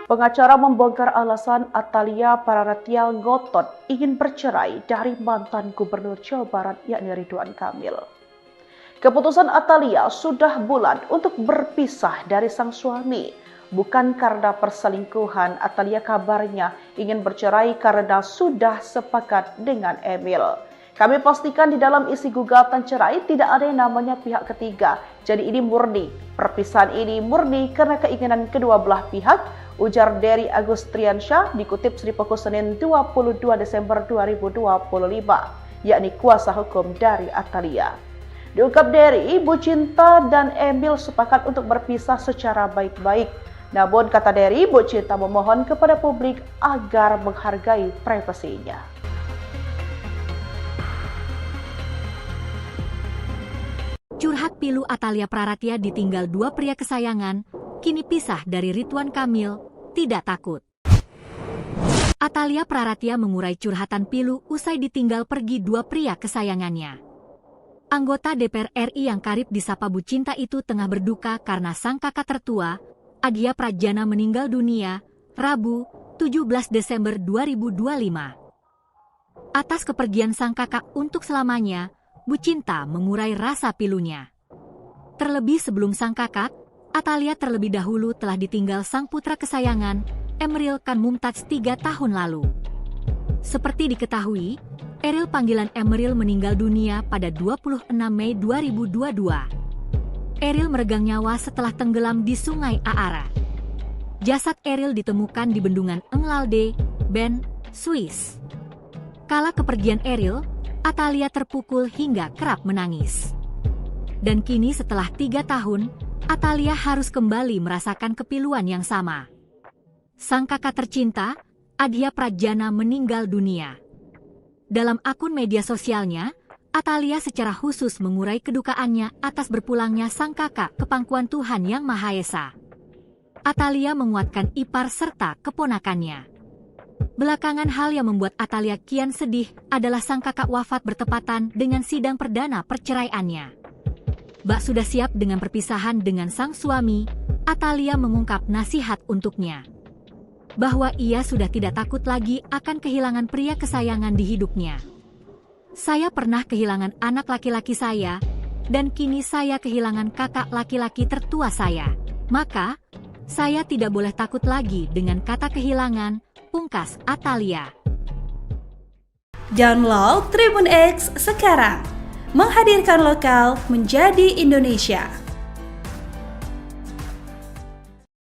Pengacara membongkar alasan Atalia Praratia ngotot ingin bercerai dari mantan Gubernur Jawa Barat yakni Ridwan Kamil. Keputusan Atalia sudah bulat untuk berpisah dari sang suami. Bukan karena perselingkuhan, Atalia kabarnya ingin bercerai karena sudah sepakat dengan Emil. Kami pastikan di dalam isi gugatan cerai tidak ada yang namanya pihak ketiga. Jadi ini murni. Perpisahan ini murni karena keinginan kedua belah pihak, ujar Dery Agustriansyah dikutip Sri Poko Senin 22 Desember 2025, yakni kuasa hukum dari Atalia. Diungkap Dery, Bu Cinta dan Emil sepakat untuk berpisah secara baik-baik. Namun kata Dery, Bu Cinta memohon kepada publik agar menghargai privasinya. Curhat pilu Atalia Praratia ditinggal dua pria kesayangan, kini pisah dari Ridwan Kamil, tidak takut. Atalia Praratia mengurai curhatan pilu usai ditinggal pergi dua pria kesayangannya. Anggota DPR RI yang karib disapa Bu Cinta itu tengah berduka karena sang kakak tertua, Adhia Prajana meninggal dunia, Rabu, 17 Desember 2025. Atas kepergian sang kakak untuk selamanya, Bu Cinta mengurai rasa pilunya. Terlebih sebelum sang kakak, Atalia terlebih dahulu telah ditinggal sang putra kesayangan, Emeril Khan Mumtaz 3 tahun lalu. Seperti diketahui, Eril panggilan Emeril meninggal dunia pada 26 Mei 2022. Eril meregang nyawa setelah tenggelam di Sungai Aara. Jasad Eril ditemukan di bendungan Englalde, Bern, Swiss. Kala kepergian Eril, Atalia terpukul hingga kerap menangis. Dan kini setelah 3 tahun, Atalia harus kembali merasakan kepiluan yang sama. Sang kakak tercinta, Adhia Prajana meninggal dunia. Dalam akun media sosialnya, Atalia secara khusus mengurai kedukaannya atas berpulangnya sang kakak ke pangkuan Tuhan Yang Maha Esa. Atalia menguatkan ipar serta keponakannya. Belakangan hal yang membuat Atalia kian sedih adalah sang kakak wafat bertepatan dengan sidang perdana perceraiannya. Bak sudah siap dengan perpisahan dengan sang suami, Atalia mengungkap nasihat untuknya. Bahwa ia sudah tidak takut lagi akan kehilangan pria kesayangan di hidupnya. Saya pernah kehilangan anak laki-laki saya, dan kini saya kehilangan kakak laki-laki tertua saya. Maka, saya tidak boleh takut lagi dengan kata kehilangan, pungkas Atalia. Download Tribun X sekarang, menghadirkan lokal menjadi Indonesia.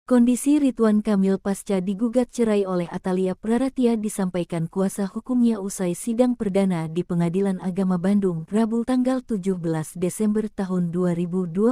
Kondisi Ridwan Kamil pasca digugat cerai oleh Atalia Praratia disampaikan kuasa hukumnya usai sidang perdana di Pengadilan Agama Bandung, Rabu tanggal 17 Desember tahun 2025.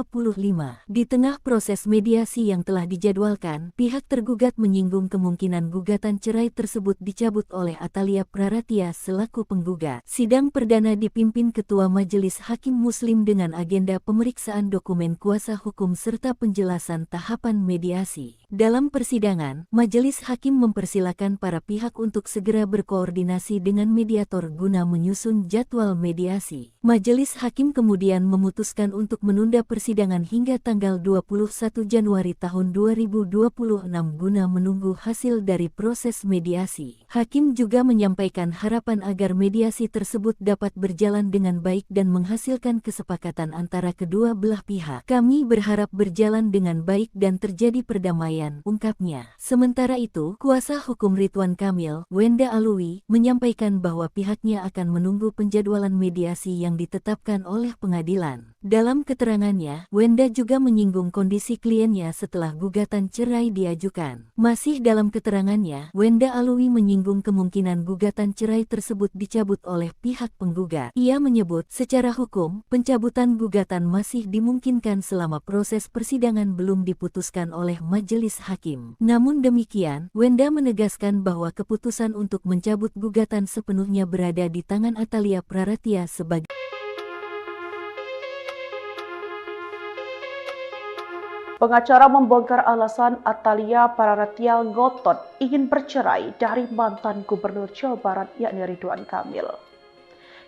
Di tengah proses mediasi yang telah dijadwalkan, pihak tergugat menyinggung kemungkinan gugatan cerai tersebut dicabut oleh Atalia Praratia selaku penggugat. Sidang perdana dipimpin Ketua Majelis Hakim Muslim dengan agenda pemeriksaan dokumen kuasa hukum serta penjelasan tahapan mediasi. Dalam persidangan, majelis hakim mempersilakan para pihak untuk segera berkoordinasi dengan mediator guna menyusun jadwal mediasi. Majelis hakim kemudian memutuskan untuk menunda persidangan hingga tanggal 21 Januari tahun 2026 guna menunggu hasil dari proses mediasi. Hakim juga menyampaikan harapan agar mediasi tersebut dapat berjalan dengan baik dan menghasilkan kesepakatan antara kedua belah pihak. Kami berharap berjalan dengan baik dan terjadi perdamaian, ungkapnya. Sementara itu, kuasa hukum Ridwan Kamil, Wenda Alwi, menyampaikan bahwa pihaknya akan menunggu penjadwalan mediasi yang ditetapkan oleh pengadilan. Dalam keterangannya, Wenda juga menyinggung kondisi kliennya setelah gugatan cerai diajukan. Masih dalam keterangannya, Wenda Alwi menyinggung kemungkinan gugatan cerai tersebut dicabut oleh pihak penggugat. Ia menyebut, secara hukum, pencabutan gugatan masih dimungkinkan selama proses persidangan belum diputuskan oleh majelis hakim. Namun demikian, Wenda menegaskan bahwa keputusan untuk mencabut gugatan sepenuhnya berada di tangan Atalia Praratia sebagai Pengacara membongkar alasan Atalia Praratia ngotot ingin bercerai dari mantan Gubernur Jawa Barat yakni Ridwan Kamil.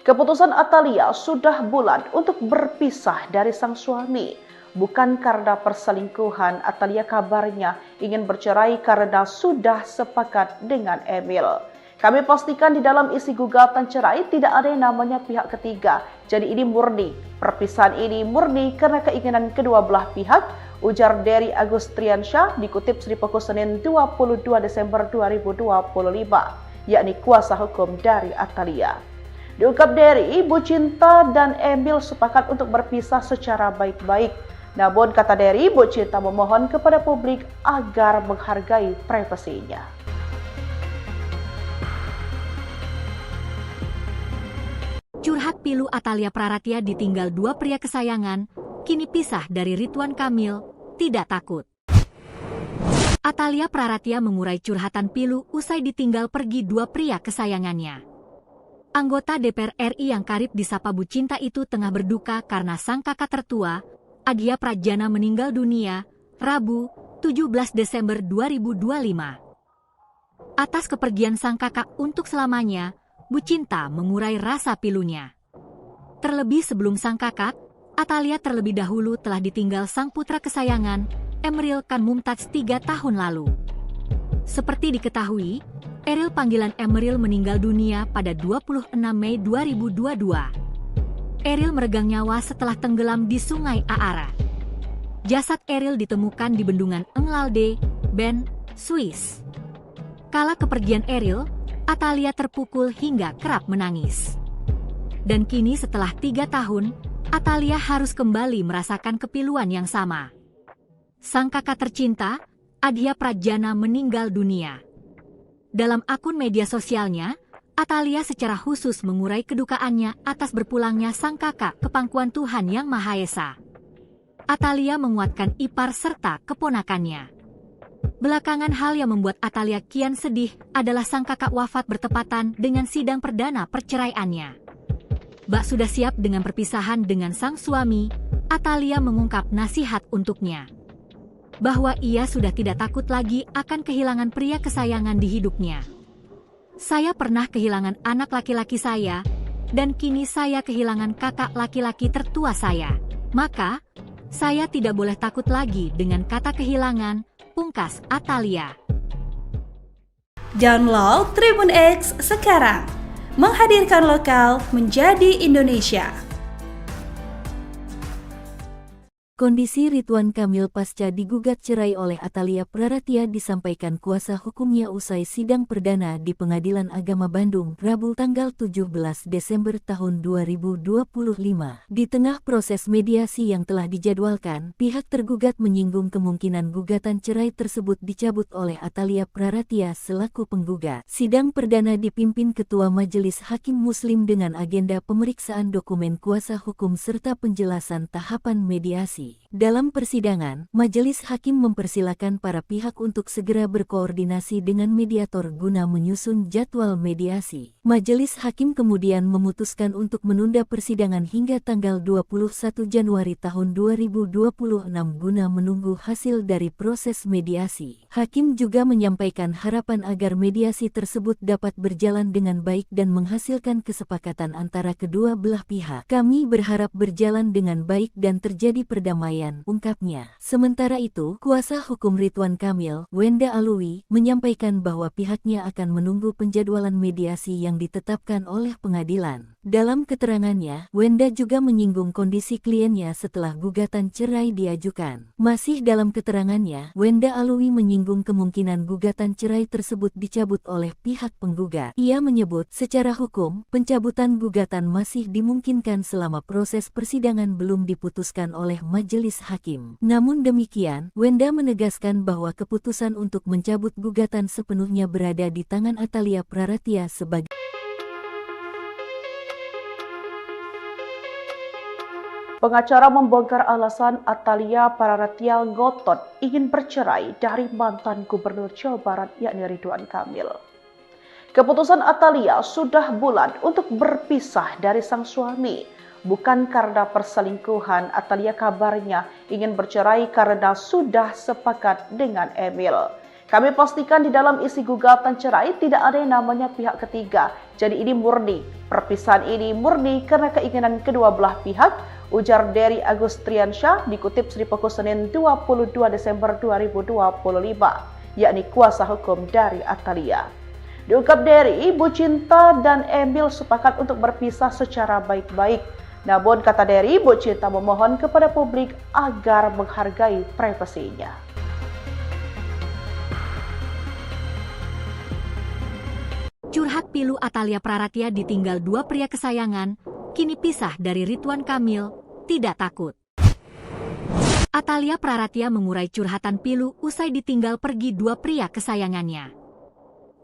Keputusan Atalia sudah bulat untuk berpisah dari sang suami. bukan karena perselingkuhan. Atalia kabarnya ingin bercerai karena sudah sepakat dengan Emil. Kami pastikan di dalam isi gugatan cerai tidak ada yang namanya pihak ketiga. Jadi ini murni, perpisahan ini murni karena keinginan kedua belah pihak, ujar Dery Agustriansyah dikutip Sri Pokok Senin 22 Desember 2025, yakni kuasa hukum dari Atalia. Diungkap Dery, Bu Cinta dan Emil sepakat untuk berpisah secara baik-baik. Namun kata Dery, Bu Cinta memohon kepada publik agar menghargai privasinya. Curhat pilu Atalia Praratia ditinggal dua pria kesayangan, kini pisah dari Ridwan Kamil, tidak takut. Atalia Praratia mengurai curhatan pilu usai ditinggal pergi dua pria kesayangannya. Anggota DPR RI yang karib disapa Bu Cinta itu tengah berduka karena sang kakak tertua, Adia Prajana meninggal dunia, Rabu, 17 Desember 2025. Atas kepergian sang kakak untuk selamanya, Bu Cinta mengurai rasa pilunya. Terlebih sebelum sang kakak, Atalia terlebih dahulu telah ditinggal sang putra kesayangan, Emeril Khan Mumtaz 3 tahun lalu. Seperti diketahui, Eril panggilan Emeril meninggal dunia pada 26 Mei 2022. Eril meregang nyawa setelah tenggelam di Sungai Aara. Jasad Eril ditemukan di bendungan Englalde, Bern, Swiss. Kala kepergian Eril, Atalia terpukul hingga kerap menangis. Dan kini setelah 3 tahun, Atalia harus kembali merasakan kepiluan yang sama. Sang kakak tercinta, Adia Prajana meninggal dunia. Dalam akun media sosialnya, Atalia secara khusus mengurai kedukaannya atas berpulangnya sang kakak ke pangkuan Tuhan Yang Maha Esa. Atalia menguatkan ipar serta keponakannya. Belakangan hal yang membuat Atalia kian sedih adalah sang kakak wafat bertepatan dengan sidang perdana perceraiannya. Bak sudah siap dengan perpisahan dengan sang suami, Atalia mengungkap nasihat untuknya. Bahwa ia sudah tidak takut lagi akan kehilangan pria kesayangan di hidupnya. Saya pernah kehilangan anak laki-laki saya, dan kini saya kehilangan kakak laki-laki tertua saya. Maka, saya tidak boleh takut lagi dengan kata kehilangan, pungkas Atalia. Download Tribun X sekarang, menghadirkan lokal menjadi Indonesia. Kondisi Ridwan Kamil pasca digugat cerai oleh Atalia Praratia disampaikan kuasa hukumnya usai sidang perdana di Pengadilan Agama Bandung, Rabu tanggal 17 Desember tahun 2025. Di tengah proses mediasi yang telah dijadwalkan, pihak tergugat menyinggung kemungkinan gugatan cerai tersebut dicabut oleh Atalia Praratia selaku penggugat. Sidang perdana dipimpin Ketua Majelis Hakim Muslim dengan agenda pemeriksaan dokumen kuasa hukum serta penjelasan tahapan mediasi. Dalam persidangan, majelis hakim mempersilakan para pihak untuk segera berkoordinasi dengan mediator guna menyusun jadwal mediasi. Majelis hakim kemudian memutuskan untuk menunda persidangan hingga tanggal 21 Januari tahun 2026 guna menunggu hasil dari proses mediasi. Hakim juga menyampaikan harapan agar mediasi tersebut dapat berjalan dengan baik dan menghasilkan kesepakatan antara kedua belah pihak. Kami berharap berjalan dengan baik dan terjadi perdamaian, ungkapnya. Sementara itu, kuasa hukum Ridwan Kamil, Wenda Alwi, menyampaikan bahwa pihaknya akan menunggu penjadwalan mediasi yang ditetapkan oleh pengadilan. Dalam keterangannya, Wenda juga menyinggung kondisi kliennya setelah gugatan cerai diajukan. Masih dalam keterangannya, Wenda Alwi menyinggung kemungkinan gugatan cerai tersebut dicabut oleh pihak penggugat. Ia menyebut, secara hukum, pencabutan gugatan masih dimungkinkan selama proses persidangan belum diputuskan oleh majelis hakim. Namun demikian, Wenda menegaskan bahwa keputusan untuk mencabut gugatan sepenuhnya berada di tangan Atalia Praratia sebagai Pengacara membongkar alasan Atalia Praratia ngotot ingin bercerai dari mantan Gubernur Jawa Barat yakni Ridwan Kamil. Keputusan Atalia sudah bulat untuk berpisah dari sang suami. Bukan karena perselingkuhan, Atalia kabarnya ingin bercerai karena sudah sepakat dengan Emil. Kami pastikan di dalam isi gugatan cerai tidak ada yang namanya pihak ketiga. Jadi ini murni, perpisahan ini murni karena keinginan kedua belah pihak, ujar Dery Agustriansyah dikutip Sri Pokok Senin 22 Desember 2025, yakni kuasa hukum dari Atalia. Diungkap Dery, Bu Cinta dan Emil sepakat untuk berpisah secara baik-baik. Namun kata Dery, Bu Cinta memohon kepada publik agar menghargai privasinya. Curhat pilu Atalia Praratia ditinggal dua pria kesayangan, kini pisah dari Ridwan Kamil, tidak takut. Atalia Praratia mengurai curhatan pilu usai ditinggal pergi dua pria kesayangannya.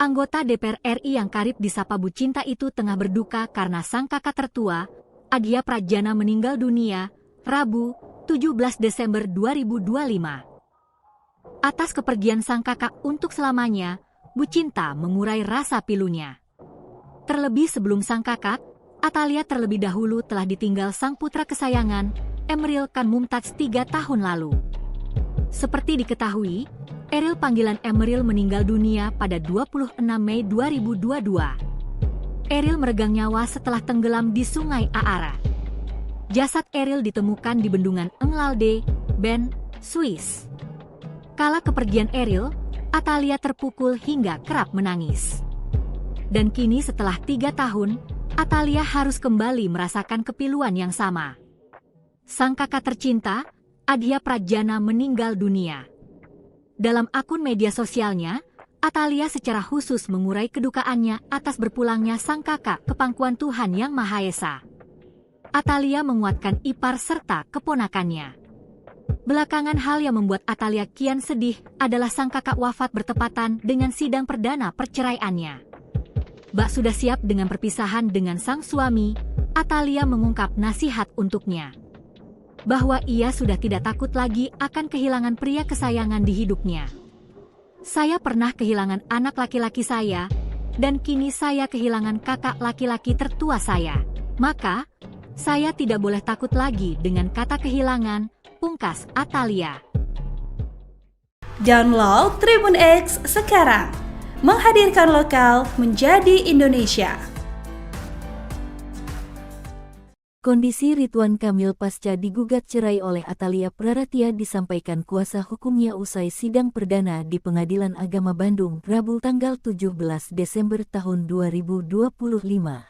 Anggota DPR RI yang karib disapa Bu Cinta itu tengah berduka karena sang kakak tertua, Adia Prajana meninggal dunia, Rabu, 17 Desember 2025. Atas kepergian sang kakak untuk selamanya, Bu Cinta mengurai rasa pilunya. Terlebih sebelum sang kakak, Atalia terlebih dahulu telah ditinggal sang putra kesayangan, Emeril Khan Mumtaz 3 tahun lalu. Seperti diketahui, Eril panggilan Emeril meninggal dunia pada 26 Mei 2022. Eril meregang nyawa setelah tenggelam di Sungai Aara. Jasad Eril ditemukan di bendungan Englalde, Bern, Swiss. Kala kepergian Eril, Atalia terpukul hingga kerap menangis. Dan kini setelah 3 tahun, Atalia harus kembali merasakan kepiluan yang sama. Sang kakak tercinta, Adia Prajana meninggal dunia. Dalam akun media sosialnya, Atalia secara khusus mengurai kedukaannya atas berpulangnya sang kakak ke pangkuan Tuhan Yang Maha Esa. Atalia menguatkan ipar serta keponakannya. Belakangan hal yang membuat Atalia kian sedih adalah sang kakak wafat bertepatan dengan sidang perdana perceraiannya. Bak sudah siap dengan perpisahan dengan sang suami, Atalia mengungkap nasihat untuknya. Bahwa ia sudah tidak takut lagi akan kehilangan pria kesayangan di hidupnya. Saya pernah kehilangan anak laki-laki saya, dan kini saya kehilangan kakak laki-laki tertua saya. Maka, saya tidak boleh takut lagi dengan kata kehilangan, pungkas Atalia. Download Tribun X sekarang, menghadirkan lokal menjadi Indonesia. Kondisi Ridwan Kamil pasca digugat cerai oleh Atalia Praratia disampaikan kuasa hukumnya usai sidang perdana di Pengadilan Agama Bandung, Rabu tanggal 17 Desember tahun 2025.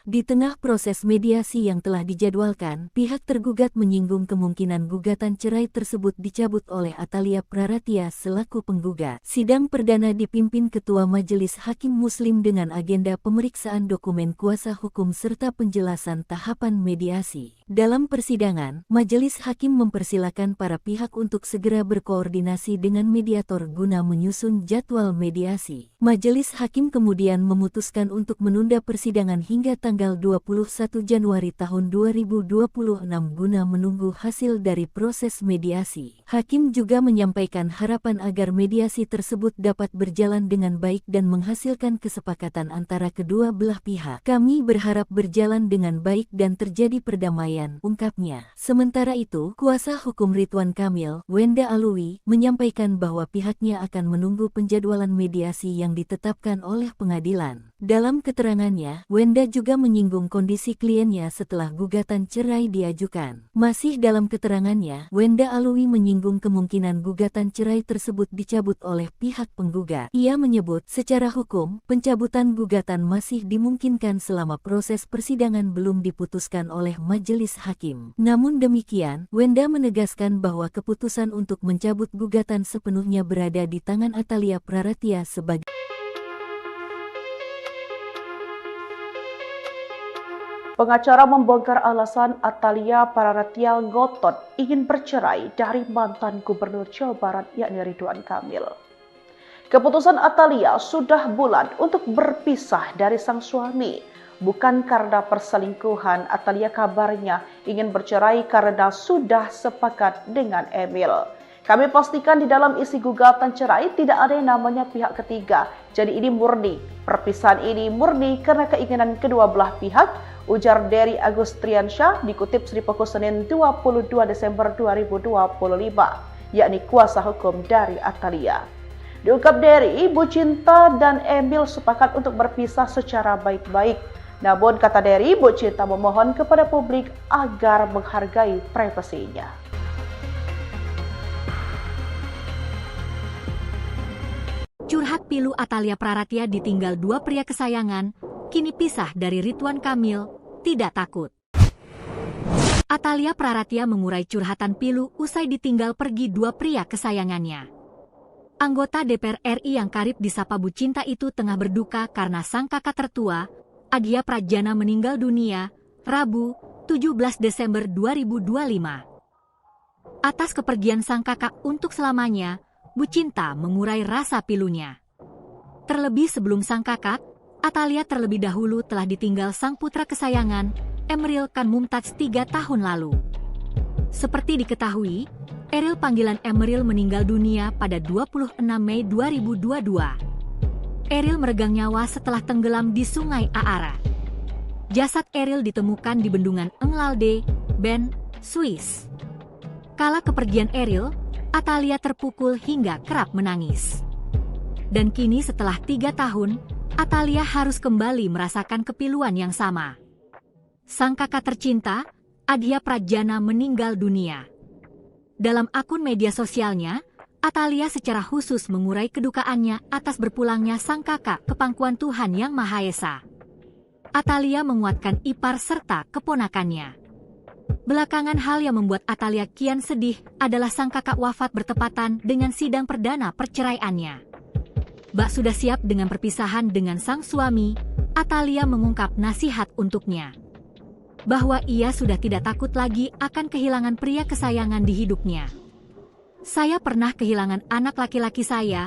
Di tengah proses mediasi yang telah dijadwalkan, pihak tergugat menyinggung kemungkinan gugatan cerai tersebut dicabut oleh Atalia Praratia selaku penggugat. Sidang perdana dipimpin Ketua Majelis Hakim Muslim dengan agenda pemeriksaan dokumen kuasa hukum serta penjelasan tahapan mediasi. Dalam persidangan, Majelis Hakim mempersilakan para pihak untuk segera berkoordinasi dengan mediator guna menyusun jadwal mediasi. Majelis Hakim kemudian memutuskan untuk menunda persidangan hingga tanggal 21 Januari tahun 2026 guna menunggu hasil dari proses mediasi. Hakim juga menyampaikan harapan agar mediasi tersebut dapat berjalan dengan baik dan menghasilkan kesepakatan antara kedua belah pihak. Kami berharap berjalan dengan baik dan terjadi perdamaian, ungkapnya. Sementara itu, kuasa hukum Ridwan Kamil, Wenda Alwi, menyampaikan bahwa pihaknya akan menunggu penjadwalan mediasi yang ditetapkan oleh pengadilan. Dalam keterangannya, Wenda juga menyinggung kondisi kliennya setelah gugatan cerai diajukan. Masih dalam keterangannya, Wenda Alwi menyinggung kemungkinan gugatan cerai tersebut dicabut oleh pihak penggugat. Ia menyebut, secara hukum, pencabutan gugatan masih dimungkinkan selama proses persidangan belum diputuskan oleh Majelis Hakim. Namun demikian, Wenda menegaskan bahwa keputusan untuk mencabut gugatan sepenuhnya berada di tangan Atalia Praratia sebagai Pengacara membongkar alasan Atalia Praratia ngotot ingin bercerai dari mantan Gubernur Jawa Barat yakni Ridwan Kamil. Keputusan Atalia sudah bulat untuk berpisah dari sang suami. Bukan karena perselingkuhan, Atalia kabarnya ingin bercerai karena sudah sepakat dengan Emil. Kami pastikan di dalam isi gugatan cerai tidak ada yang namanya pihak ketiga. Jadi ini murni, perpisahan ini murni karena keinginan kedua belah pihak, ujar Dery Agustriansyah dikutip Sri Pokok Senin 22 Desember 2025, yakni kuasa hukum dari Atalia. Diungkap Dery, Bu Cinta dan Emil sepakat untuk berpisah secara baik-baik. Namun kata Dery, Bu Cinta memohon kepada publik agar menghargai privasinya. Curhat pilu Atalia Praratia ditinggal dua pria kesayangan, kini pisah dari Ridwan Kamil, tidak takut. Atalia Praratia mengurai curhatan pilu usai ditinggal pergi dua pria kesayangannya. Anggota DPR RI yang karib disapa Bu Cinta itu tengah berduka karena sang kakak tertua, Adia Prajana meninggal dunia, Rabu, 17 Desember 2025. Atas kepergian sang kakak untuk selamanya, Bu Cinta mengurai rasa pilunya. Terlebih sebelum sang kakak, Atalia terlebih dahulu telah ditinggal sang putra kesayangan, Emeril Khan Mumtaz 3 tahun lalu. Seperti diketahui, Eril panggilan Emeril meninggal dunia pada 26 Mei 2022. Eril meregang nyawa setelah tenggelam di Sungai Aara. Jasad Eril ditemukan di bendungan Englalde, Bern, Swiss. Kala kepergian Eril, Atalia terpukul hingga kerap menangis. Dan kini setelah 3 tahun, Atalia harus kembali merasakan kepiluan yang sama. Sang kakak tercinta, Adia Prajana meninggal dunia. Dalam akun media sosialnya, Atalia secara khusus mengurai kedukaannya atas berpulangnya sang kakak ke pangkuan Tuhan Yang Maha Esa. Atalia menguatkan ipar serta keponakannya. Belakangan hal yang membuat Atalia kian sedih adalah sang kakak wafat bertepatan dengan sidang perdana perceraiannya. Bak sudah siap dengan perpisahan dengan sang suami, Atalia mengungkap nasihat untuknya. Bahwa ia sudah tidak takut lagi akan kehilangan pria kesayangan di hidupnya. Saya pernah kehilangan anak laki-laki saya,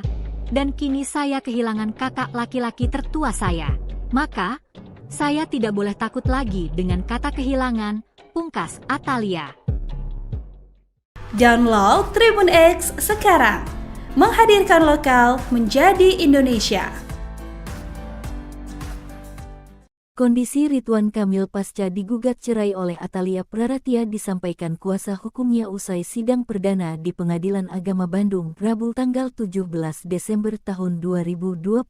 dan kini saya kehilangan kakak laki-laki tertua saya. Maka, saya tidak boleh takut lagi dengan kata kehilangan, pungkas Atalia. Download Tribun X sekarang, menghadirkan lokal menjadi Indonesia. Kondisi Ridwan Kamil pasca digugat cerai oleh Atalia Praratia disampaikan kuasa hukumnya usai sidang perdana di Pengadilan Agama Bandung, Rabu tanggal 17 Desember tahun 2025.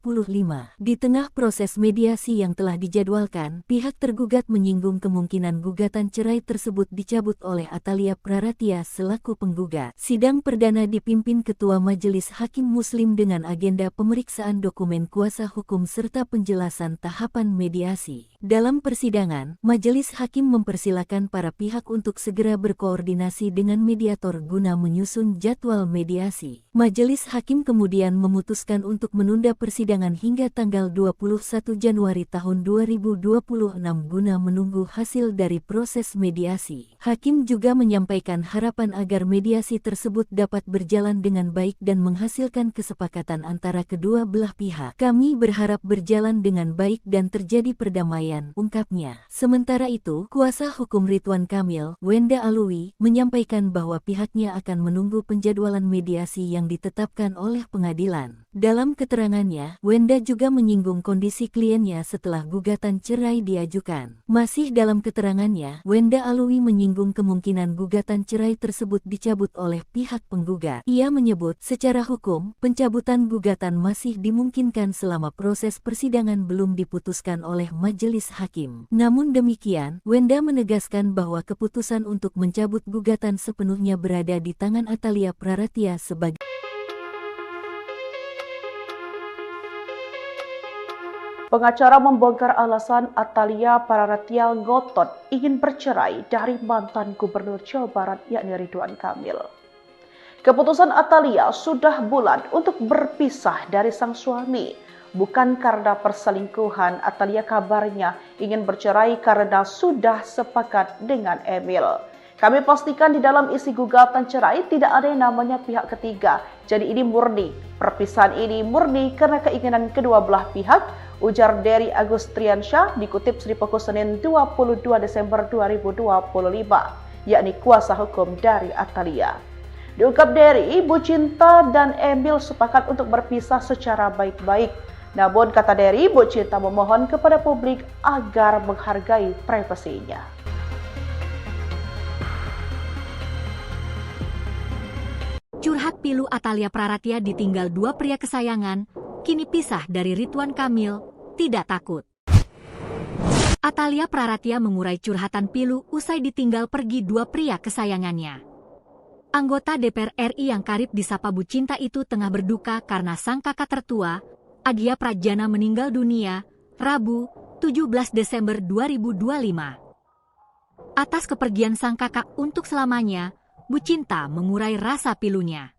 Di tengah proses mediasi yang telah dijadwalkan, pihak tergugat menyinggung kemungkinan gugatan cerai tersebut dicabut oleh Atalia Praratia selaku penggugat. Sidang perdana dipimpin Ketua Majelis Hakim Muslim dengan agenda pemeriksaan dokumen kuasa hukum serta penjelasan tahapan mediasi. Dalam persidangan, Majelis Hakim mempersilakan para pihak untuk segera berkoordinasi dengan mediator guna menyusun jadwal mediasi. Majelis Hakim kemudian memutuskan untuk menunda persidangan hingga tanggal 21 Januari tahun 2026 guna menunggu hasil dari proses mediasi. Hakim juga menyampaikan harapan agar mediasi tersebut dapat berjalan dengan baik dan menghasilkan kesepakatan antara kedua belah pihak. Kami berharap berjalan dengan baik dan terjadi perdamaian, ungkapnya. Sementara itu, kuasa hukum Ridwan Kamil, Wenda Alwi, menyampaikan bahwa pihaknya akan menunggu penjadwalan mediasi yang ditetapkan oleh pengadilan. Dalam keterangannya, Wenda juga menyinggung kondisi kliennya setelah gugatan cerai diajukan. Masih dalam keterangannya, Wenda Alwi menyinggung kemungkinan gugatan cerai tersebut dicabut oleh pihak penggugat. Ia menyebut, secara hukum, pencabutan gugatan masih dimungkinkan selama proses persidangan belum diputuskan oleh Majelis Hakim. Namun demikian, Wenda menegaskan bahwa keputusan untuk mencabut gugatan sepenuhnya berada di tangan Atalia Praratia sebagai Pengacara membongkar alasan Atalia Praratia ngotot ingin bercerai dari mantan Gubernur Jawa Barat yakni Ridwan Kamil. Keputusan Atalia sudah bulat untuk berpisah dari sang suami. Bukan karena perselingkuhan, Atalia kabarnya ingin bercerai karena sudah sepakat dengan Emil. Kami pastikan di dalam isi gugatan cerai tidak ada yang namanya pihak ketiga. Jadi ini murni, perpisahan ini murni karena keinginan kedua belah pihak, ujar Dery Agustriansyah dikutip Sri Poko Senin 22 Desember 2025, yakni kuasa hukum dari Atalia. Diungkap Dery, Bu Cinta dan Emil sepakat untuk berpisah secara baik-baik. Namun kata Dery, Bu Cinta memohon kepada publik agar menghargai privasinya. Curhat pilu Atalia Praratia ditinggal dua pria kesayangan, kini pisah dari Ridwan Kamil, tidak takut. Atalia Praratia mengurai curhatan pilu usai ditinggal pergi dua pria kesayangannya. Anggota DPR RI yang karib disapa Bu Cinta itu tengah berduka karena sang kakak tertua, Adia Prajana, meninggal dunia, Rabu, 17 Desember 2025. Atas kepergian sang kakak untuk selamanya, Bu Cinta mengurai rasa pilunya.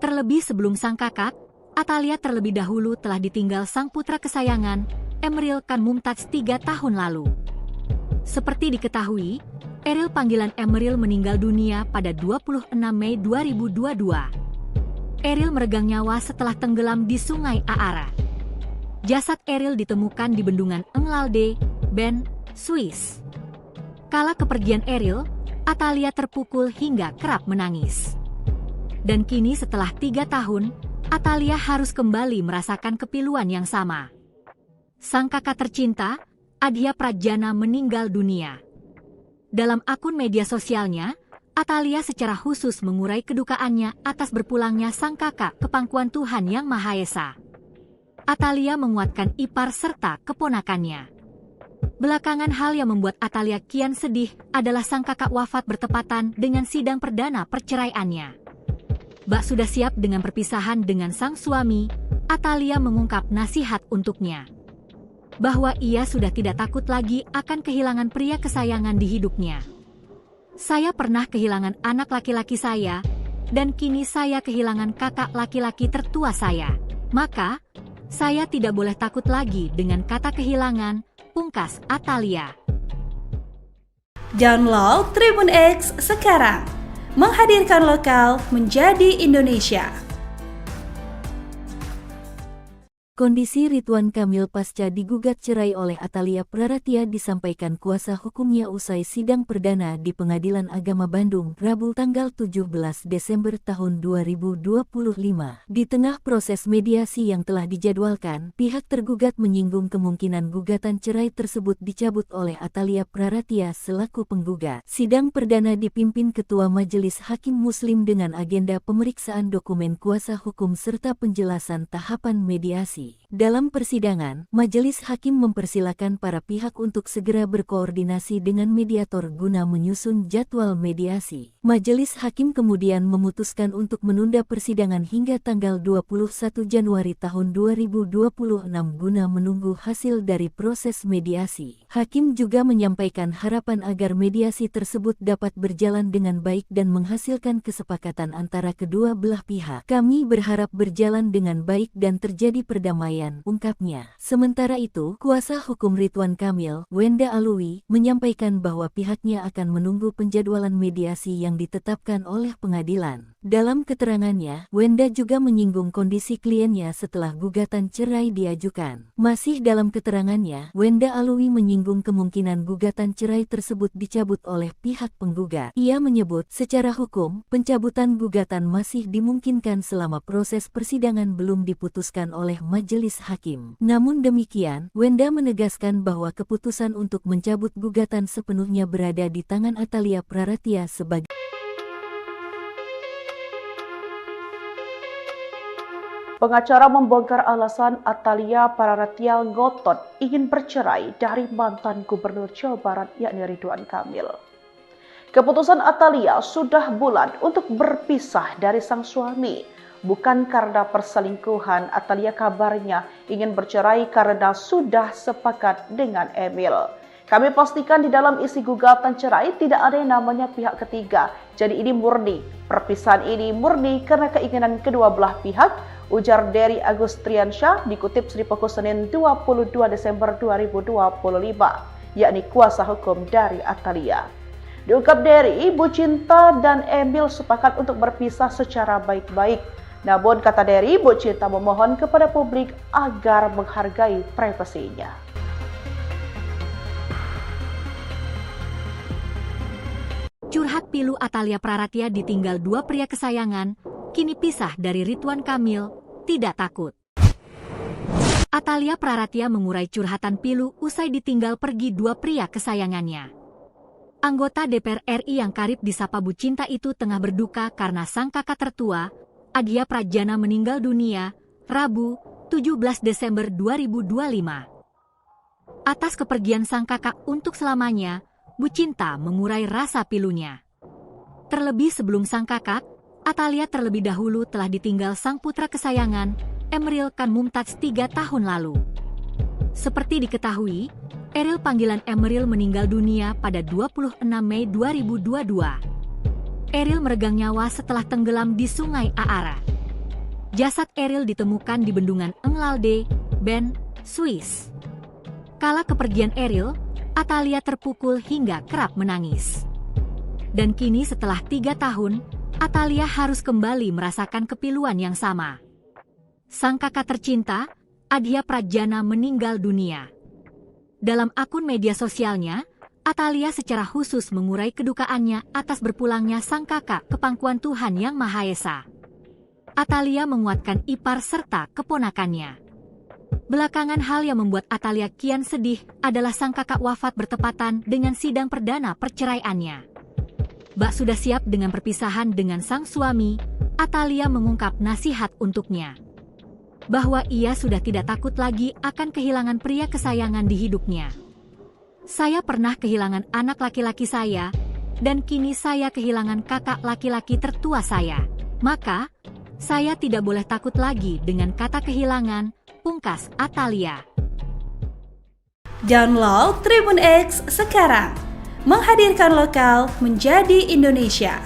Terlebih sebelum sang kakak, Atalia terlebih dahulu telah ditinggal sang putra kesayangan, Emeril Khan Mumtaz 3 tahun lalu. Seperti diketahui, Eril panggilan Emeril meninggal dunia pada 26 Mei 2022. Eril meregang nyawa setelah tenggelam di Sungai Aara. Jasad Eril ditemukan di bendungan Englalde, Bern, Swiss. Kala kepergian Eril, Atalia terpukul hingga kerap menangis. Dan kini setelah 3 tahun, Atalia harus kembali merasakan kepiluan yang sama. Sang kakak tercinta, Adia Prajana, meninggal dunia. Dalam akun media sosialnya, Atalia secara khusus mengurai kedukaannya atas berpulangnya sang kakak ke pangkuan Tuhan Yang Maha Esa. Atalia menguatkan ipar serta keponakannya. Belakangan hal yang membuat Atalia kian sedih adalah sang kakak wafat bertepatan dengan sidang perdana perceraiannya. Bak sudah siap dengan perpisahan dengan sang suami, Atalia mengungkap nasihat untuknya. Bahwa ia sudah tidak takut lagi akan kehilangan pria kesayangan di hidupnya. Saya pernah kehilangan anak laki-laki saya, dan kini saya kehilangan kakak laki-laki tertua saya. Maka, saya tidak boleh takut lagi dengan kata kehilangan, pungkas Atalia. Download Tribun X sekarang, menghadirkan lokal menjadi Indonesia. Kondisi Ridwan Kamil pasca digugat cerai oleh Atalia Praratia disampaikan kuasa hukumnya usai sidang perdana di Pengadilan Agama Bandung, Rabu tanggal 17 Desember tahun 2025. Di tengah proses mediasi yang telah dijadwalkan, pihak tergugat menyinggung kemungkinan gugatan cerai tersebut dicabut oleh Atalia Praratia selaku penggugat. Sidang perdana dipimpin Ketua Majelis Hakim Muslim dengan agenda pemeriksaan dokumen kuasa hukum serta penjelasan tahapan mediasi. Dalam persidangan, majelis hakim mempersilakan para pihak untuk segera berkoordinasi dengan mediator guna menyusun jadwal mediasi. Majelis hakim kemudian memutuskan untuk menunda persidangan hingga tanggal 21 Januari tahun 2026 guna menunggu hasil dari proses mediasi. Hakim juga menyampaikan harapan agar mediasi tersebut dapat berjalan dengan baik dan menghasilkan kesepakatan antara kedua belah pihak. Kami berharap berjalan dengan baik dan terjadi perdamaian, ungkapnya. Sementara itu, kuasa hukum Ridwan Kamil, Wenda Alwi, menyampaikan bahwa pihaknya akan menunggu penjadwalan mediasi yang ditetapkan oleh pengadilan. Dalam keterangannya, Wenda juga menyinggung kondisi kliennya setelah gugatan cerai diajukan. Masih dalam keterangannya, Wenda Alwi menyinggung kemungkinan gugatan cerai tersebut dicabut oleh pihak penggugat. Ia menyebut, secara hukum, pencabutan gugatan masih dimungkinkan selama proses persidangan belum diputuskan oleh majelis hakim. Namun demikian, Wenda menegaskan bahwa keputusan untuk mencabut gugatan sepenuhnya berada di tangan Atalia Praratia sebagai Pengacara membongkar alasan Atalia Praratia ngotot ingin bercerai dari mantan Gubernur Jawa Barat yakni Ridwan Kamil. Keputusan Atalia sudah bulat untuk berpisah dari sang suami. Bukan karena perselingkuhan, Atalia kabarnya ingin bercerai karena sudah sepakat dengan Emil. Kami pastikan di dalam isi gugatan cerai tidak ada yang namanya pihak ketiga. Jadi ini murni, perpisahan ini murni karena keinginan kedua belah pihak, ujar Dery Agustriansyah dikutip Sri Poko Senin 22 Desember 2025, yakni kuasa hukum dari Atalia. Diungkap Dery, Bu Cinta dan Emil sepakat untuk berpisah secara baik-baik. Namun kata Dery, Bu Cinta memohon kepada publik agar menghargai privasinya. Curhat pilu Atalia Praratia ditinggal dua pria kesayangan, kini pisah dari Ridwan Kamil, tidak takut. Atalia Praratia mengurai curhatan pilu usai ditinggal pergi dua pria kesayangannya. Anggota DPR RI yang karib disapa Bu Cinta itu tengah berduka karena sang kakak tertua, Adia Prajana, meninggal dunia, Rabu, 17 Desember 2025. Atas kepergian sang kakak untuk selamanya, Bu Cinta mengurai rasa pilunya. Terlebih sebelum sang kakak, Atalia terlebih dahulu telah ditinggal sang putra kesayangan, Emeril Khan Mumtaz 3 tahun lalu. Seperti diketahui, Eril panggilan Emeril meninggal dunia pada 26 Mei 2022. Eril meregang nyawa setelah tenggelam di Sungai Aara. Jasad Eril ditemukan di bendungan Englalde, Bern, Swiss. Kala kepergian Eril, Atalia terpukul hingga kerap menangis. Dan kini setelah 3 tahun, Atalia harus kembali merasakan kepiluan yang sama. Sang kakak tercinta, Adhia Prajana meninggal dunia. Dalam akun media sosialnya, Atalia secara khusus mengurai kedukaannya atas berpulangnya sang kakak ke pangkuan Tuhan Yang Maha Esa. Atalia menguatkan ipar serta keponakannya. Belakangan hal yang membuat Atalia kian sedih adalah sang kakak wafat bertepatan dengan sidang perdana perceraiannya. Bak sudah siap dengan perpisahan dengan sang suami, Atalia mengungkap nasihat untuknya. Bahwa ia sudah tidak takut lagi akan kehilangan pria kesayangan di hidupnya. Saya pernah kehilangan anak laki-laki saya, dan kini saya kehilangan kakak laki-laki tertua saya. Maka, saya tidak boleh takut lagi dengan kata kehilangan, pungkas Atalia. Download Tribun X sekarang, menghadirkan lokal menjadi Indonesia.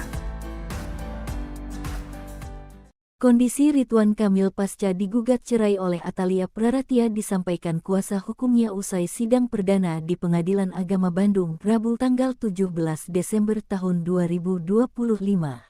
Kondisi Ridwan Kamil pasca digugat cerai oleh Atalia Praratia disampaikan kuasa hukumnya usai sidang perdana di Pengadilan Agama Bandung, Rabu tanggal 17 Desember tahun 2025.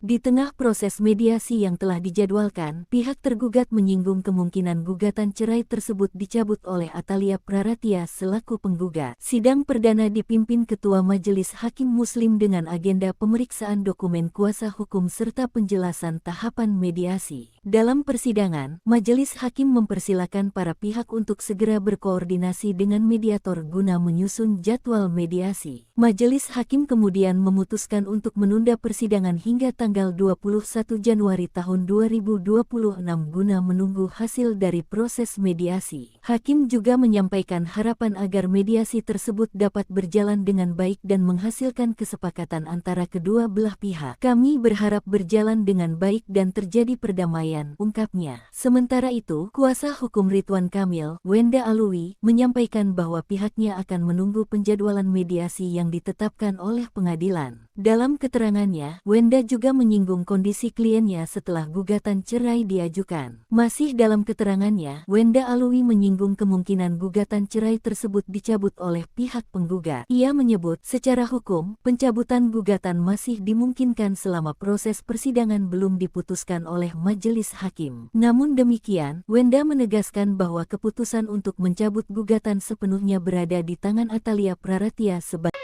Di tengah proses mediasi yang telah dijadwalkan, pihak tergugat menyinggung kemungkinan gugatan cerai tersebut dicabut oleh Atalia Praratia selaku penggugat. Sidang perdana dipimpin Ketua Majelis Hakim Muslim dengan agenda pemeriksaan dokumen kuasa hukum serta penjelasan tahapan mediasi. Dalam persidangan, majelis hakim mempersilakan para pihak untuk segera berkoordinasi dengan mediator guna menyusun jadwal mediasi. Majelis hakim kemudian memutuskan untuk menunda persidangan hingga tanggal 21 Januari tahun 2026 guna menunggu hasil dari proses mediasi. Hakim juga menyampaikan harapan agar mediasi tersebut dapat berjalan dengan baik dan menghasilkan kesepakatan antara kedua belah pihak. Kami berharap berjalan dengan baik dan terjadi perdamaian, ungkapnya. Sementara itu, kuasa hukum Ridwan Kamil, Wenda Alwi, menyampaikan bahwa pihaknya akan menunggu penjadwalan mediasi yang ditetapkan oleh pengadilan. Dalam keterangannya, Wenda juga menyinggung kondisi kliennya setelah gugatan cerai diajukan. Masih dalam keterangannya, Wenda Alwi menyinggung kemungkinan gugatan cerai tersebut dicabut oleh pihak penggugat. Ia menyebut, secara hukum, pencabutan gugatan masih dimungkinkan selama proses persidangan belum diputuskan oleh majelis hakim. Namun demikian, Wenda menegaskan bahwa keputusan untuk mencabut gugatan sepenuhnya berada di tangan Atalia Praratia sebagai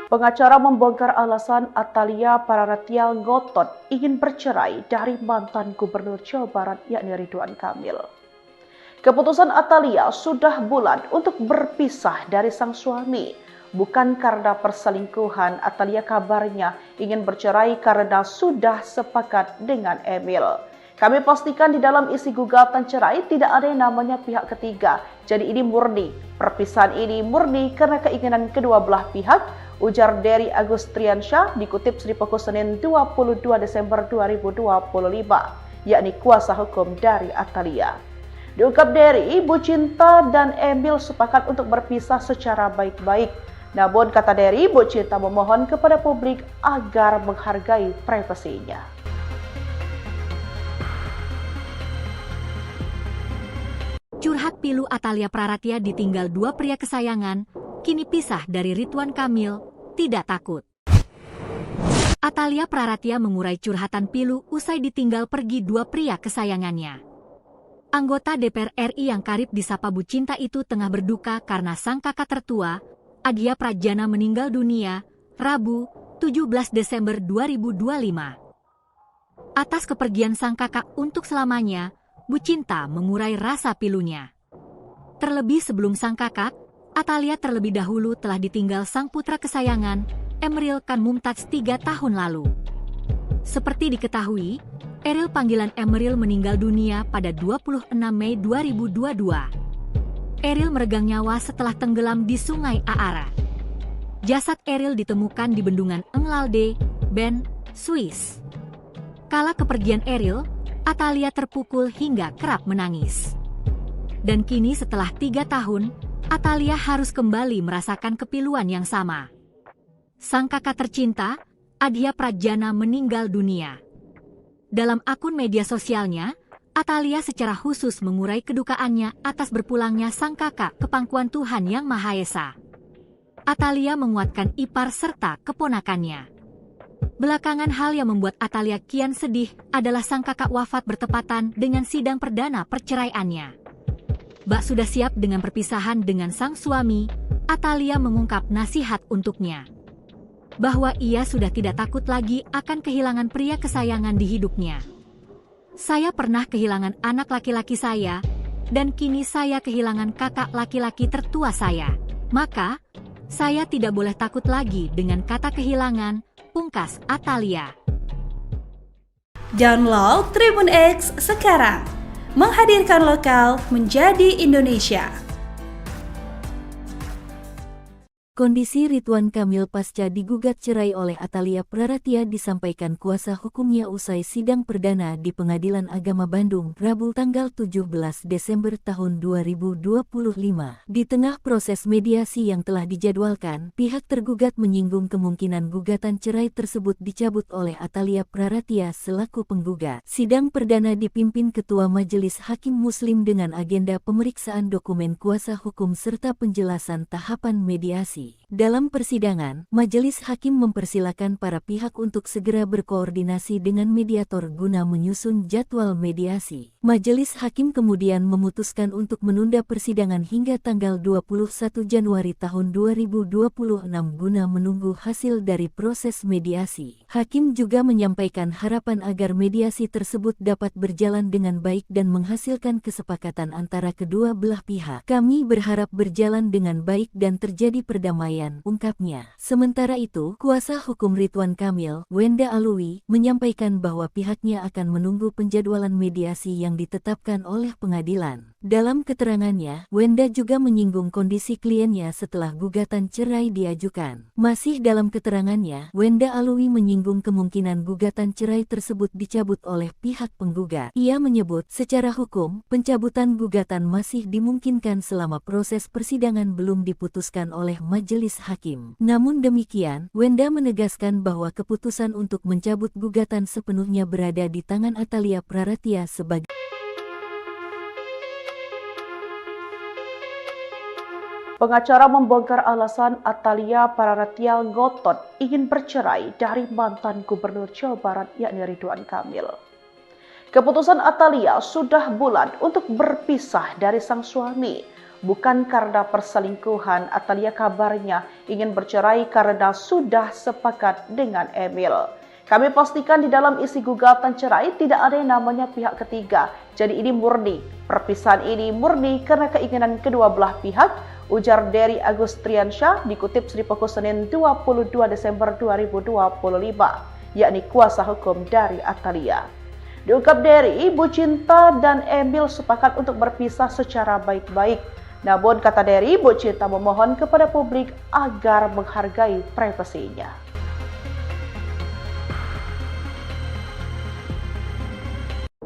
Pengacara membongkar alasan Atalia Praratia ngotot ingin bercerai dari mantan Gubernur Jawa Barat yakni Ridwan Kamil. Keputusan Atalia sudah bulat untuk berpisah dari sang suami. Bukan karena perselingkuhan, Atalia kabarnya ingin bercerai karena sudah sepakat dengan Emil. Kami pastikan di dalam isi gugatan cerai tidak ada yang namanya pihak ketiga. Jadi ini murni, perpisahan ini murni karena keinginan kedua belah pihak, ujar Dery Agustriansyah dikutip Sri Pokok Senin 22 Desember 2025, yakni kuasa hukum dari Atalia. Diungkap Dery, Bu Cinta dan Emil sepakat untuk berpisah secara baik-baik. Namun kata Dery, Bu Cinta memohon kepada publik agar menghargai privasinya. Curhat pilu Atalia Praratia ditinggal dua pria kesayangan, kini pisah dari Ridwan Kamil, tidak takut. Atalia Praratia mengurai curhatan pilu usai ditinggal pergi dua pria kesayangannya. Anggota DPR RI yang karib disapa Bu Cinta itu tengah berduka karena sang kakak tertua, Adhia Prajana meninggal dunia, Rabu, 17 Desember 2025. Atas kepergian sang kakak untuk selamanya, Bu Cinta mengurai rasa pilunya. Terlebih sebelum sang kakak, Atalia terlebih dahulu telah ditinggal sang putra kesayangan, Emeril Khan Mumtaz 3 tahun lalu. Seperti diketahui, Eril panggilan Emeril meninggal dunia pada 26 Mei 2022. Eril meregang nyawa setelah tenggelam di Sungai Aara. Jasad Eril ditemukan di bendungan Englalde, Bern, Swiss. Kala kepergian Eril, Atalia terpukul hingga kerap menangis. Dan kini setelah 3 tahun, Atalia harus kembali merasakan kepiluan yang sama. Sang kakak tercinta, Adhia Prajana, meninggal dunia. Dalam akun media sosialnya, Atalia secara khusus mengurai kedukaannya atas berpulangnya sang kakak ke pangkuan Tuhan Yang Maha Esa. Atalia menguatkan ipar serta keponakannya. Belakangan hal yang membuat Atalia kian sedih adalah sang kakak wafat bertepatan dengan sidang perdana perceraiannya. Bak sudah siap dengan perpisahan dengan sang suami, Atalia mengungkap nasihat untuknya. Bahwa ia sudah tidak takut lagi akan kehilangan pria kesayangan di hidupnya. Saya pernah kehilangan anak laki-laki saya, dan kini saya kehilangan kakak laki-laki tertua saya. Maka, saya tidak boleh takut lagi dengan kata kehilangan, pungkas Atalia. Download Tribun X sekarang, menghadirkan lokal menjadi Indonesia. Kondisi Ridwan Kamil pasca digugat cerai oleh Atalia Praratia disampaikan kuasa hukumnya usai sidang perdana di Pengadilan Agama Bandung, Rabu tanggal 17 Desember tahun 2025. Di tengah proses mediasi yang telah dijadwalkan, pihak tergugat menyinggung kemungkinan gugatan cerai tersebut dicabut oleh Atalia Praratia selaku penggugat. Sidang perdana dipimpin Ketua Majelis Hakim Muslim dengan agenda pemeriksaan dokumen kuasa hukum serta penjelasan tahapan mediasi. Dalam persidangan, Majelis Hakim mempersilakan para pihak untuk segera berkoordinasi dengan mediator guna menyusun jadwal mediasi. Majelis Hakim kemudian memutuskan untuk menunda persidangan hingga tanggal 21 Januari tahun 2026 guna menunggu hasil dari proses mediasi. Hakim juga menyampaikan harapan agar mediasi tersebut dapat berjalan dengan baik dan menghasilkan kesepakatan antara kedua belah pihak. Kami berharap berjalan dengan baik dan terjadi perdamaian, ungkapnya. Sementara itu, kuasa hukum Ridwan Kamil, Wenda Alwi, menyampaikan bahwa pihaknya akan menunggu penjadwalan mediasi yang ditetapkan oleh pengadilan. Dalam keterangannya, Wenda juga menyinggung kondisi kliennya setelah gugatan cerai diajukan. Masih dalam keterangannya, Wenda Alwi menyinggung kemungkinan gugatan cerai tersebut dicabut oleh pihak penggugat. Ia menyebut, secara hukum, pencabutan gugatan masih dimungkinkan selama proses persidangan belum diputuskan oleh Majelis Hakim. Namun demikian, Wenda menegaskan bahwa keputusan untuk mencabut gugatan sepenuhnya berada di tangan Atalia Praratia sebagai Pengacara membongkar alasan Atalia Praratia ngotot ingin bercerai dari mantan Gubernur Jawa Barat yakni Ridwan Kamil. Keputusan Atalia sudah bulat untuk berpisah dari sang suami. Bukan karena perselingkuhan, Atalia kabarnya ingin bercerai karena sudah sepakat dengan Emil. Kami pastikan di dalam isi gugatan cerai tidak ada yang namanya pihak ketiga. Jadi ini murni. Perpisahan ini murni karena keinginan kedua belah pihak, ujar Dery Agustriansyah dikutip Sri Poko Senin 22 Desember 2025, yakni kuasa hukum dari Atalia. Diungkap Dery, Bu Cinta dan Emil sepakat untuk berpisah secara baik-baik. Namun kata Dery, Bu Cinta memohon kepada publik agar menghargai privasinya.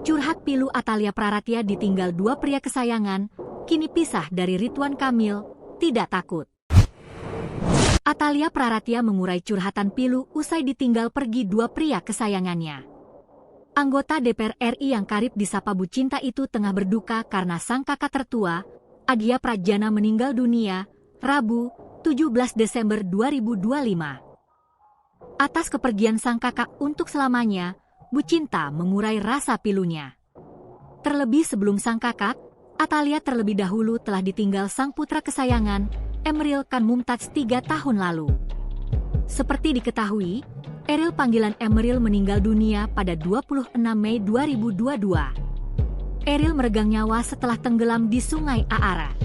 Curhat pilu Atalia Praratia ditinggal dua pria kesayangan, kini pisah dari Ridwan Kamil, tidak takut. Atalia Praratia mengurai curhatan pilu usai ditinggal pergi dua pria kesayangannya. Anggota DPR RI yang karib disapa Bu Cinta itu tengah berduka karena sang kakak tertua, Adhia Prajana, meninggal dunia, Rabu, 17 Desember 2025. Atas kepergian sang kakak untuk selamanya, Bu Cinta mengurai rasa pilunya. Terlebih sebelum sang kakak, Atalia terlebih dahulu telah ditinggal sang putra kesayangan, Emeril Khan Mumtaz 3 tahun lalu. Seperti diketahui, Eril panggilan Emeril meninggal dunia pada 26 Mei 2022. Eril meregang nyawa setelah tenggelam di Sungai Aara.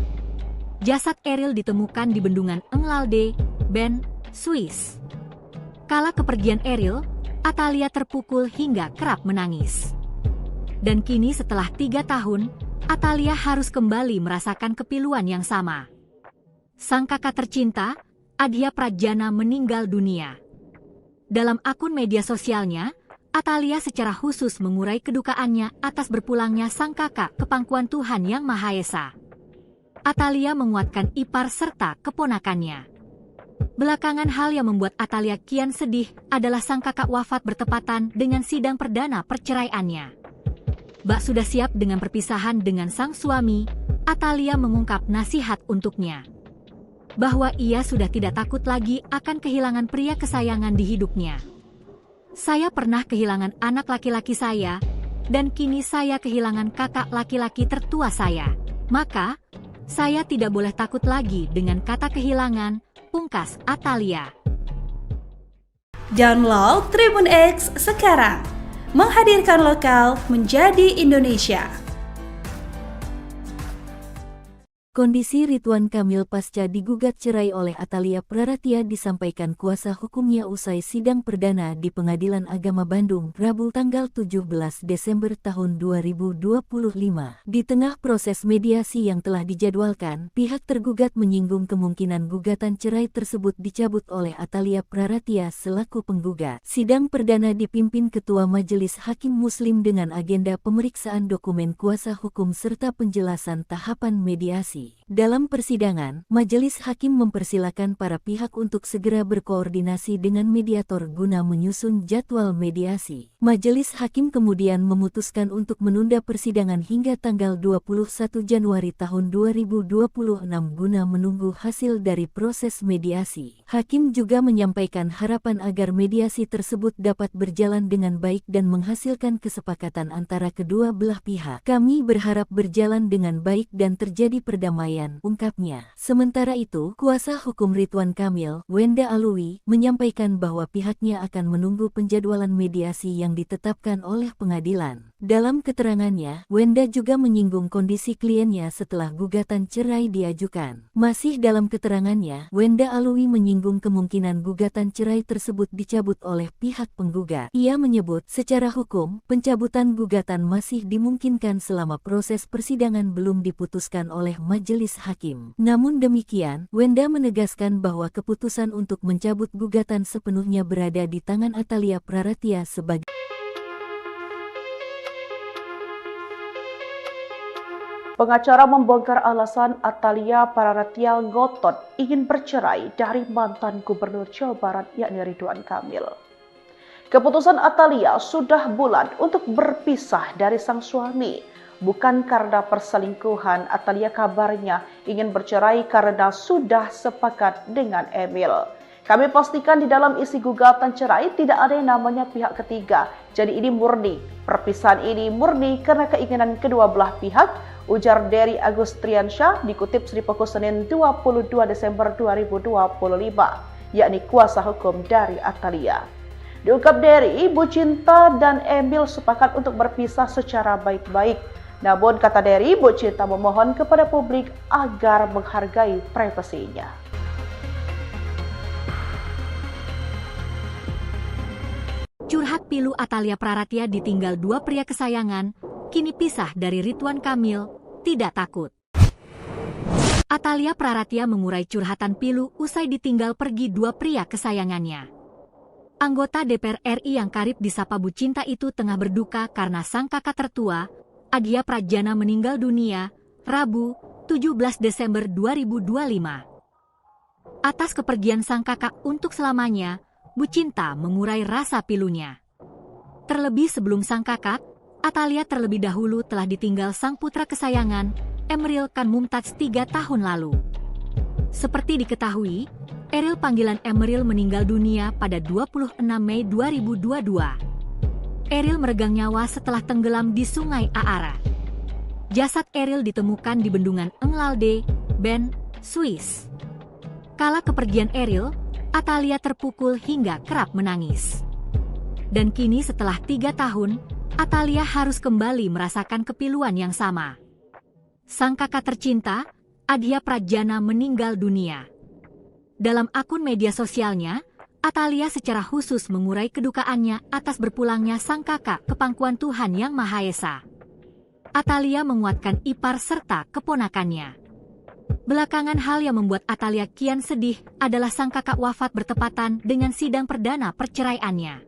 Jasad Eril ditemukan di bendungan Englalde, Bern, Swiss. Kala kepergian Eril, Atalia terpukul hingga kerap menangis. Dan kini setelah 3 tahun, Atalia harus kembali merasakan kepiluan yang sama. Sang kakak tercinta, Adhia Prajana, meninggal dunia. Dalam akun media sosialnya, Atalia secara khusus mengurai kedukaannya atas berpulangnya sang kakak ke pangkuan Tuhan Yang Maha Esa. Atalia menguatkan ipar serta keponakannya. Belakangan hal yang membuat Atalia kian sedih adalah sang kakak wafat bertepatan dengan sidang perdana perceraiannya. Bak sudah siap dengan perpisahan dengan sang suami, Atalia mengungkap nasihat untuknya. Bahwa ia sudah tidak takut lagi akan kehilangan pria kesayangan di hidupnya. Saya pernah kehilangan anak laki-laki saya, dan kini saya kehilangan kakak laki-laki tertua saya. Maka, saya tidak boleh takut lagi dengan kata kehilangan, pungkas Atalia. Download Tribun X sekarang, menghadirkan lokal menjadi Indonesia. Kondisi Ridwan Kamil pasca digugat cerai oleh Atalia Praratia disampaikan kuasa hukumnya usai sidang perdana di Pengadilan Agama Bandung, Rabu tanggal 17 Desember tahun 2025. Di tengah proses mediasi yang telah dijadwalkan, pihak tergugat menyinggung kemungkinan gugatan cerai tersebut dicabut oleh Atalia Praratia selaku penggugat. Sidang perdana dipimpin Ketua Majelis Hakim Muslim dengan agenda pemeriksaan dokumen kuasa hukum serta penjelasan tahapan mediasi. Dalam persidangan, Majelis Hakim mempersilakan para pihak untuk segera berkoordinasi dengan mediator guna menyusun jadwal mediasi. Majelis Hakim kemudian memutuskan untuk menunda persidangan hingga tanggal 21 Januari tahun 2026 guna menunggu hasil dari proses mediasi. Hakim juga menyampaikan harapan agar mediasi tersebut dapat berjalan dengan baik dan menghasilkan kesepakatan antara kedua belah pihak. Kami berharap berjalan dengan baik dan terjadi perdamaian, ungkapnya. Sementara itu, kuasa hukum Ridwan Kamil, Wenda Alwi, menyampaikan bahwa pihaknya akan menunggu penjadwalan mediasi yang ditetapkan oleh pengadilan. Dalam keterangannya, Wenda juga menyinggung kondisi kliennya setelah gugatan cerai diajukan. Masih dalam keterangannya, Wenda Alwi menyinggung kemungkinan gugatan cerai tersebut dicabut oleh pihak penggugat. Ia menyebut, secara hukum, pencabutan gugatan masih dimungkinkan selama proses persidangan belum diputuskan oleh Majelis Hakim. Namun demikian, Wenda menegaskan bahwa keputusan untuk mencabut gugatan sepenuhnya berada di tangan Atalia Praratia sebagai Pengacara membongkar alasan Atalia Praratia ngotot ingin bercerai dari mantan Gubernur Jawa Barat yakni Ridwan Kamil. Keputusan Atalia sudah bulat untuk berpisah dari sang suami. Bukan karena perselingkuhan, Atalia kabarnya ingin bercerai karena sudah sepakat dengan Emil. Kami pastikan di dalam isi gugatan cerai tidak ada yang namanya pihak ketiga. Jadi ini murni, perpisahan ini murni karena keinginan kedua belah pihak, ujar Dery Agustriansyah dikutip Sri Poko Senin 22 Desember 2025, yakni kuasa hukum dari Atalia. Diungkap Dery, Bu Cinta dan Emil sepakat untuk berpisah secara baik-baik. Namun kata Dery, Bu Cinta memohon kepada publik agar menghargai privasinya. Curhat pilu Atalia Praratia ditinggal dua pria kesayangan, kini pisah dari Ridwan Kamil, tidak takut. Atalia Praratia mengurai curhatan pilu usai ditinggal pergi dua pria kesayangannya. Anggota DPR RI yang karib disapa Bu Cinta itu tengah berduka karena sang kakak tertua, Adhia Prajana, meninggal dunia, Rabu, 17 Desember 2025. Atas kepergian sang kakak untuk selamanya, Bu Cinta mengurai rasa pilunya. Terlebih sebelum sang kakak, Atalia terlebih dahulu telah ditinggal sang putra kesayangan, Emeril Khan Mumtaz 3 tahun lalu. Seperti diketahui, Eril panggilan Emeril meninggal dunia pada 26 Mei 2022. Eril meregang nyawa setelah tenggelam di Sungai Aara. Jasad Eril ditemukan di bendungan Englalde, Bern, Swiss. Kala kepergian Eril, Atalia terpukul hingga kerap menangis. Dan kini setelah 3 tahun, Atalia harus kembali merasakan kepiluan yang sama. Sang kakak tercinta, Adhia Prajana, meninggal dunia. Dalam akun media sosialnya, Atalia secara khusus mengurai kedukaannya atas berpulangnya sang kakak ke pangkuan Tuhan Yang Maha Esa. Atalia menguatkan ipar serta keponakannya. Belakangan hal yang membuat Atalia kian sedih adalah sang kakak wafat bertepatan dengan sidang perdana perceraiannya.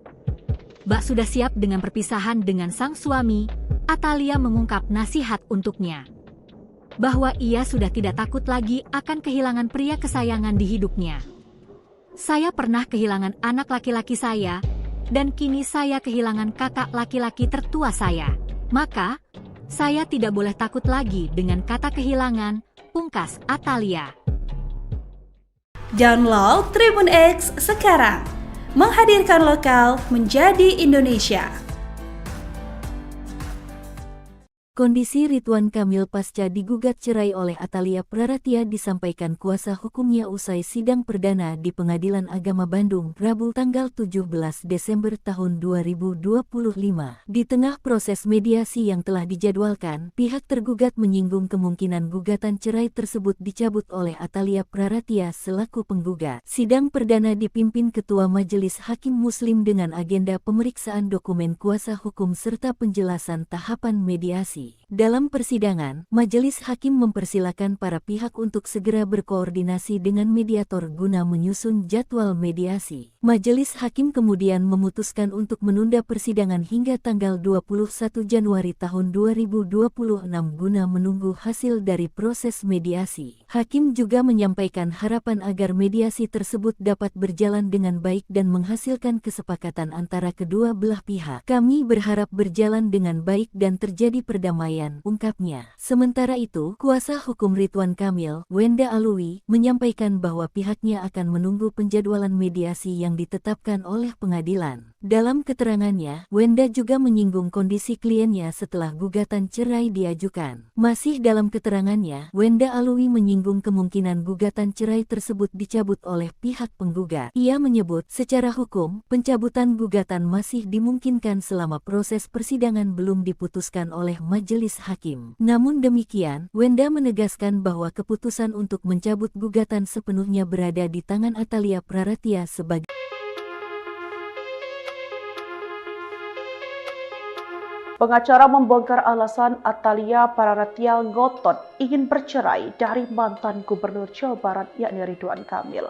Bak sudah siap dengan perpisahan dengan sang suami, Atalia mengungkap nasihat untuknya. Bahwa ia sudah tidak takut lagi akan kehilangan pria kesayangan di hidupnya. Saya pernah kehilangan anak laki-laki saya, dan kini saya kehilangan kakak laki-laki tertua saya. Maka, saya tidak boleh takut lagi dengan kata kehilangan, pungkas Atalia. Download Tribun X sekarang, menghadirkan lokal menjadi Indonesia. Kondisi Ridwan Kamil pasca digugat cerai oleh Atalia Praratia disampaikan kuasa hukumnya usai sidang perdana di Pengadilan Agama Bandung, Rabu tanggal 17 Desember tahun 2025. Di tengah proses mediasi yang telah dijadwalkan, pihak tergugat menyinggung kemungkinan gugatan cerai tersebut dicabut oleh Atalia Praratia selaku penggugat. Sidang perdana dipimpin Ketua Majelis Hakim Muslim dengan agenda pemeriksaan dokumen kuasa hukum serta penjelasan tahapan mediasi. Dalam persidangan, Majelis Hakim mempersilakan para pihak untuk segera berkoordinasi dengan mediator guna menyusun jadwal mediasi. Majelis Hakim kemudian memutuskan untuk menunda persidangan hingga tanggal 21 Januari tahun 2026 guna menunggu hasil dari proses mediasi. Hakim juga menyampaikan harapan agar mediasi tersebut dapat berjalan dengan baik dan menghasilkan kesepakatan antara kedua belah pihak. Kami berharap berjalan dengan baik dan terjadi perdamaian, ungkapnya. Sementara itu, kuasa hukum Ridwan Kamil, Wenda Alwi, menyampaikan bahwa pihaknya akan menunggu penjadwalan mediasi yang ditetapkan oleh pengadilan. Dalam keterangannya, Wenda juga menyinggung kondisi kliennya setelah gugatan cerai diajukan. Masih dalam keterangannya, Wenda Alwi menyinggung kemungkinan gugatan cerai tersebut dicabut oleh pihak penggugat. Ia menyebut, secara hukum, pencabutan gugatan masih dimungkinkan selama proses persidangan belum diputuskan oleh Majelis Hakim. Namun demikian, Wenda menegaskan bahwa keputusan untuk mencabut gugatan sepenuhnya berada di tangan Atalia Praratia sebagai Pengacara membongkar alasan Atalia Praratia ngotot ingin bercerai dari mantan Gubernur Jawa Barat yakni Ridwan Kamil.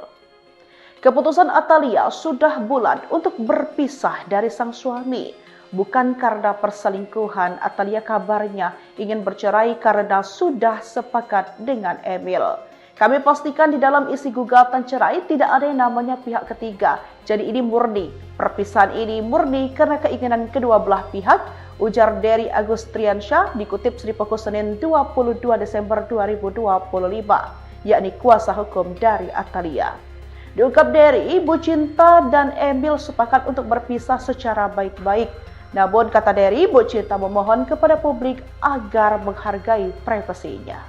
Keputusan Atalia sudah bulat untuk berpisah dari sang suami. Bukan karena perselingkuhan, Atalia kabarnya ingin bercerai karena sudah sepakat dengan Emil. Kami pastikan di dalam isi gugatan cerai tidak ada yang namanya pihak ketiga. Jadi ini murni, perpisahan ini murni karena keinginan kedua belah pihak, ujar Dery Agustriansyah dikutip Sri Poko Senin 22 Desember 2025, yakni kuasa hukum dari Atalia. Diungkap Dery, Bu Cinta dan Emil sepakat untuk berpisah secara baik-baik. Namun kata Dery, Bu Cinta memohon kepada publik agar menghargai privasinya.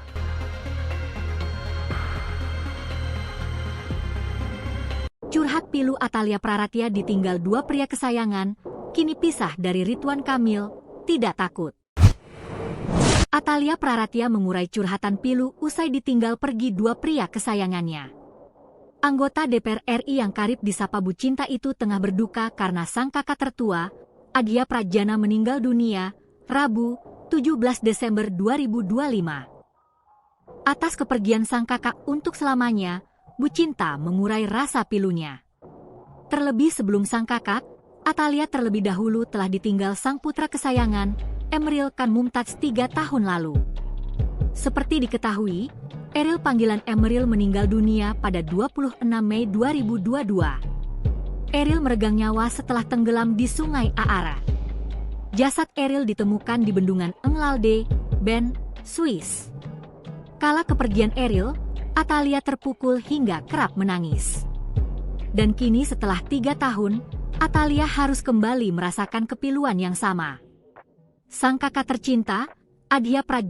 Curhat pilu Atalia Praratia ditinggal dua pria kesayangan, kini pisah dari Ridwan Kamil, tidak takut. Atalia Praratia mengurai curhatan pilu usai ditinggal pergi dua pria kesayangannya. Anggota DPR RI yang karib disapa Bu Cinta itu tengah berduka karena sang kakak tertua, Adia Prajana meninggal dunia, Rabu, 17 Desember 2025. Atas kepergian sang kakak untuk selamanya, Bu Cinta mengurai rasa pilunya. Terlebih sebelum sang kakak, Atalia terlebih dahulu telah ditinggal sang putra kesayangan, Emeril Khan Mumtaz 3 tahun lalu. Seperti diketahui, Eril panggilan Emeril meninggal dunia pada 26 Mei 2022. Eril meregang nyawa setelah tenggelam di Sungai Aara. Jasad Eril ditemukan di bendungan Englalde, Bern, Swiss. Kala kepergian Eril, Atalia terpukul hingga kerap menangis. Dan kini setelah 3 tahun, Atalia harus kembali merasakan kepiluan yang sama. Sang kakak tercinta, Adia Prajana,